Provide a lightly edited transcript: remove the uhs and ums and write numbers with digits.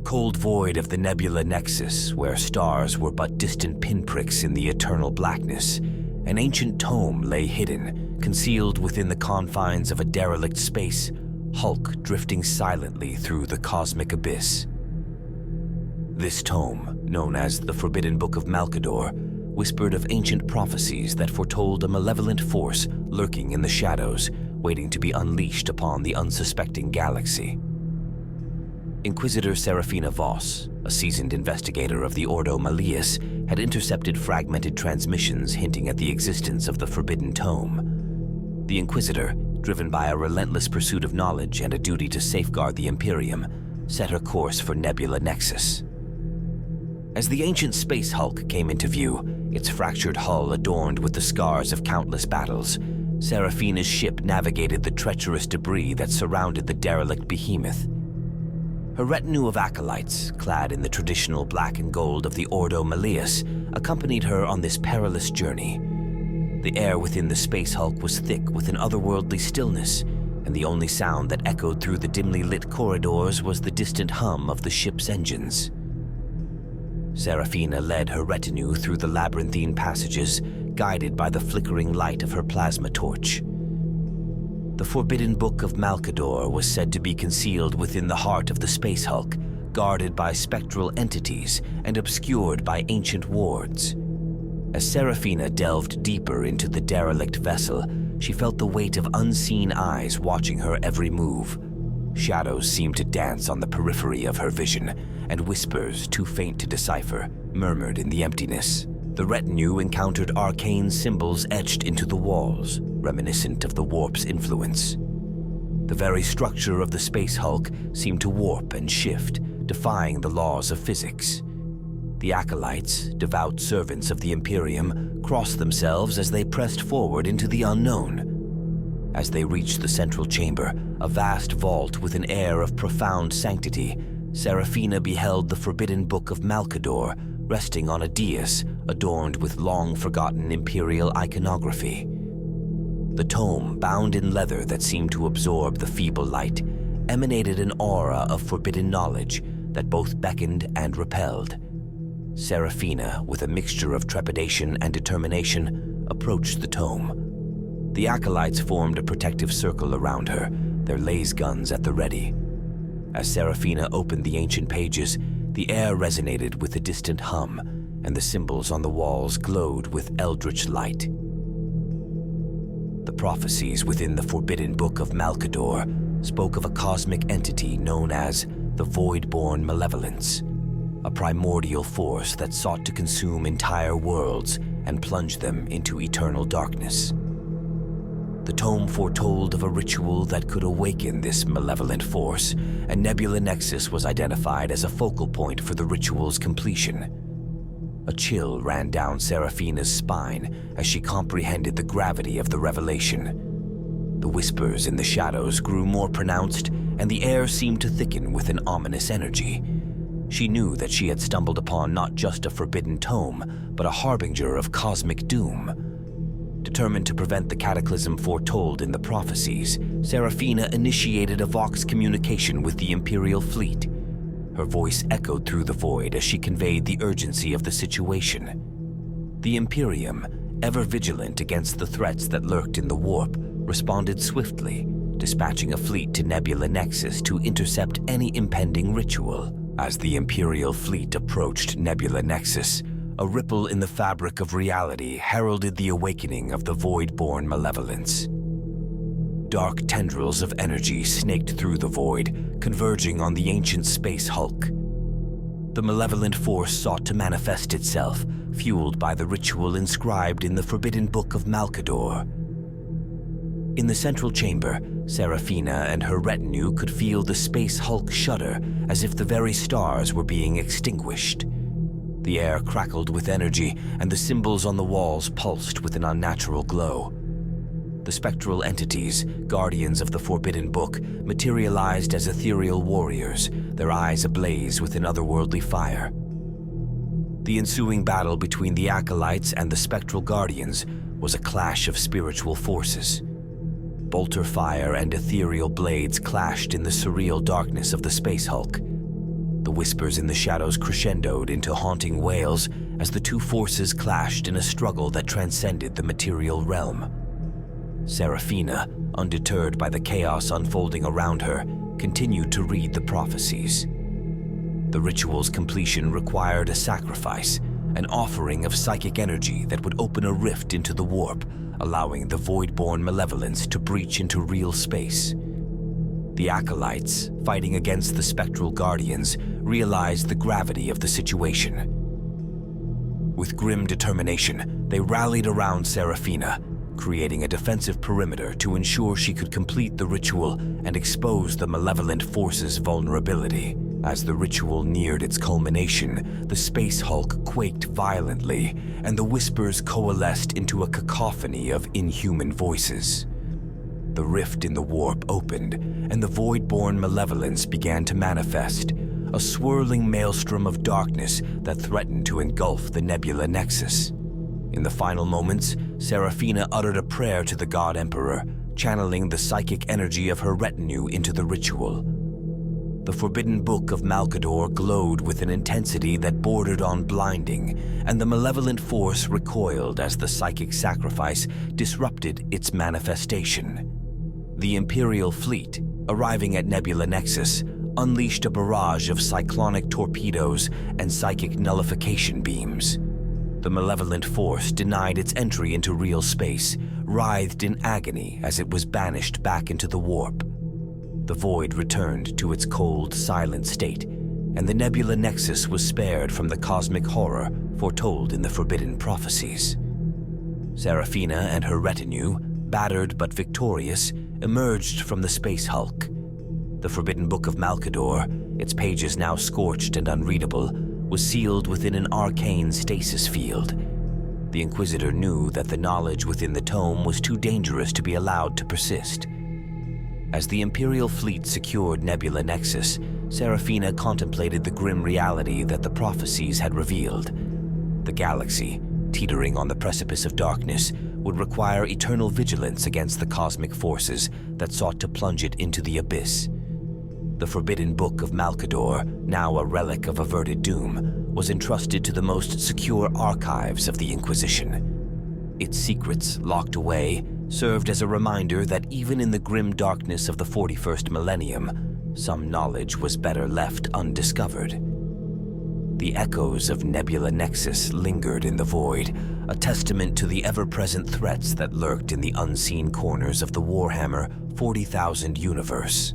cold void of the nebula nexus, where stars were but distant pinpricks in the eternal blackness, an ancient tome lay hidden, concealed within the confines of a derelict space, hulk drifting silently through the cosmic abyss. This tome, known as the Forbidden Book of Malcador, whispered of ancient prophecies that foretold a malevolent force lurking in the shadows, waiting to be unleashed upon the unsuspecting galaxy. Inquisitor Serafina Voss, a seasoned investigator of the Ordo Malleus, had intercepted fragmented transmissions hinting at the existence of the Forbidden Tome. The Inquisitor, driven by a relentless pursuit of knowledge and a duty to safeguard the Imperium, set her course for Nebula Nexus. As the ancient space hulk came into view, its fractured hull adorned with the scars of countless battles, Serafina's ship navigated the treacherous debris that surrounded the derelict behemoth. Her retinue of acolytes, clad in the traditional black and gold of the Ordo Malleus, accompanied her on this perilous journey. The air within the space hulk was thick with an otherworldly stillness, and the only sound that echoed through the dimly lit corridors was the distant hum of the ship's engines. Serafina led her retinue through the labyrinthine passages, guided by the flickering light of her plasma torch. The Forbidden Book of Malcador was said to be concealed within the heart of the space hulk, guarded by spectral entities and obscured by ancient wards. As Serafina delved deeper into the derelict vessel, she felt the weight of unseen eyes watching her every move. Shadows seemed to dance on the periphery of her vision, and whispers, too faint to decipher, murmured in the emptiness. The retinue encountered arcane symbols etched into the walls, reminiscent of the warp's influence. The very structure of the space hulk seemed to warp and shift, defying the laws of physics. The acolytes, devout servants of the Imperium, crossed themselves as they pressed forward into the unknown. As they reached the central chamber, a vast vault with an air of profound sanctity, Serafina beheld the Forbidden Book of Malcador resting on a dais adorned with long-forgotten imperial iconography. The tome, bound in leather that seemed to absorb the feeble light, emanated an aura of forbidden knowledge that both beckoned and repelled. Serafina, with a mixture of trepidation and determination, approached the tome. The acolytes formed a protective circle around her, their laser guns at the ready. As Serafina opened the ancient pages, the air resonated with a distant hum, and the symbols on the walls glowed with eldritch light. The prophecies within the Forbidden Book of Malcador spoke of a cosmic entity known as the Void-born Malevolence, a primordial force that sought to consume entire worlds and plunge them into eternal darkness. The tome foretold of a ritual that could awaken this malevolent force, and Nebula Nexus was identified as a focal point for the ritual's completion. A chill ran down Serafina's spine as she comprehended the gravity of the revelation. The whispers in the shadows grew more pronounced, and the air seemed to thicken with an ominous energy. She knew that she had stumbled upon not just a forbidden tome, but a harbinger of cosmic doom. Determined to prevent the cataclysm foretold in the prophecies, Serafina initiated a Vox communication with the Imperial fleet. Her voice echoed through the void as she conveyed the urgency of the situation. The Imperium, ever vigilant against the threats that lurked in the warp, responded swiftly, dispatching a fleet to Nebula Nexus to intercept any impending ritual. As the Imperial fleet approached Nebula Nexus, a ripple in the fabric of reality heralded the awakening of the void-born malevolence. Dark tendrils of energy snaked through the void, converging on the ancient space hulk. The malevolent force sought to manifest itself, fueled by the ritual inscribed in the Forbidden Book of Malcador. In the central chamber, Serafina and her retinue could feel the space hulk shudder as if the very stars were being extinguished. The air crackled with energy, and the symbols on the walls pulsed with an unnatural glow. The spectral entities, guardians of the Forbidden Book, materialized as ethereal warriors, their eyes ablaze with an otherworldly fire. The ensuing battle between the acolytes and the spectral guardians was a clash of spiritual forces. Bolter fire and ethereal blades clashed in the surreal darkness of the space hulk. The whispers in the shadows crescendoed into haunting wails as the two forces clashed in a struggle that transcended the material realm. Seraphina, undeterred by the chaos unfolding around her, continued to read the prophecies. The ritual's completion required a sacrifice, an offering of psychic energy that would open a rift into the warp, allowing the void-born malevolence to breach into real space. The acolytes, fighting against the spectral guardians, realized the gravity of the situation. With grim determination, they rallied around Seraphina, creating a defensive perimeter to ensure she could complete the ritual and expose the malevolent force's vulnerability. As the ritual neared its culmination, the Space Hulk quaked violently, and the whispers coalesced into a cacophony of inhuman voices. The rift in the warp opened, and the void-born malevolence began to manifest, a swirling maelstrom of darkness that threatened to engulf the Nebula Nexus. In the final moments, Seraphina uttered a prayer to the God Emperor, channeling the psychic energy of her retinue into the ritual. The Forbidden Book of Malcador glowed with an intensity that bordered on blinding, and the malevolent force recoiled as the psychic sacrifice disrupted its manifestation. The Imperial fleet, arriving at Nebula Nexus, unleashed a barrage of cyclonic torpedoes and psychic nullification beams. The malevolent force denied its entry into real space, writhed in agony as it was banished back into the warp. The void returned to its cold, silent state, and the Nebula Nexus was spared from the cosmic horror foretold in the forbidden prophecies. Seraphina and her retinue, battered but victorious, emerged from the Space Hulk. The Forbidden Book of Malcador, its pages now scorched and unreadable, was sealed within an arcane stasis field. The Inquisitor knew that the knowledge within the tome was too dangerous to be allowed to persist. As the Imperial fleet secured Nebula Nexus, Seraphina contemplated the grim reality that the prophecies had revealed. The galaxy, teetering on the precipice of darkness, would require eternal vigilance against the cosmic forces that sought to plunge it into the abyss. The Forbidden Book of Malcador, now a relic of averted doom, was entrusted to the most secure archives of the Inquisition. Its secrets, locked away, served as a reminder that even in the grim darkness of the 41st millennium, some knowledge was better left undiscovered. The echoes of Nebula Nexus lingered in the void, a testament to the ever-present threats that lurked in the unseen corners of the Warhammer 40,000 universe.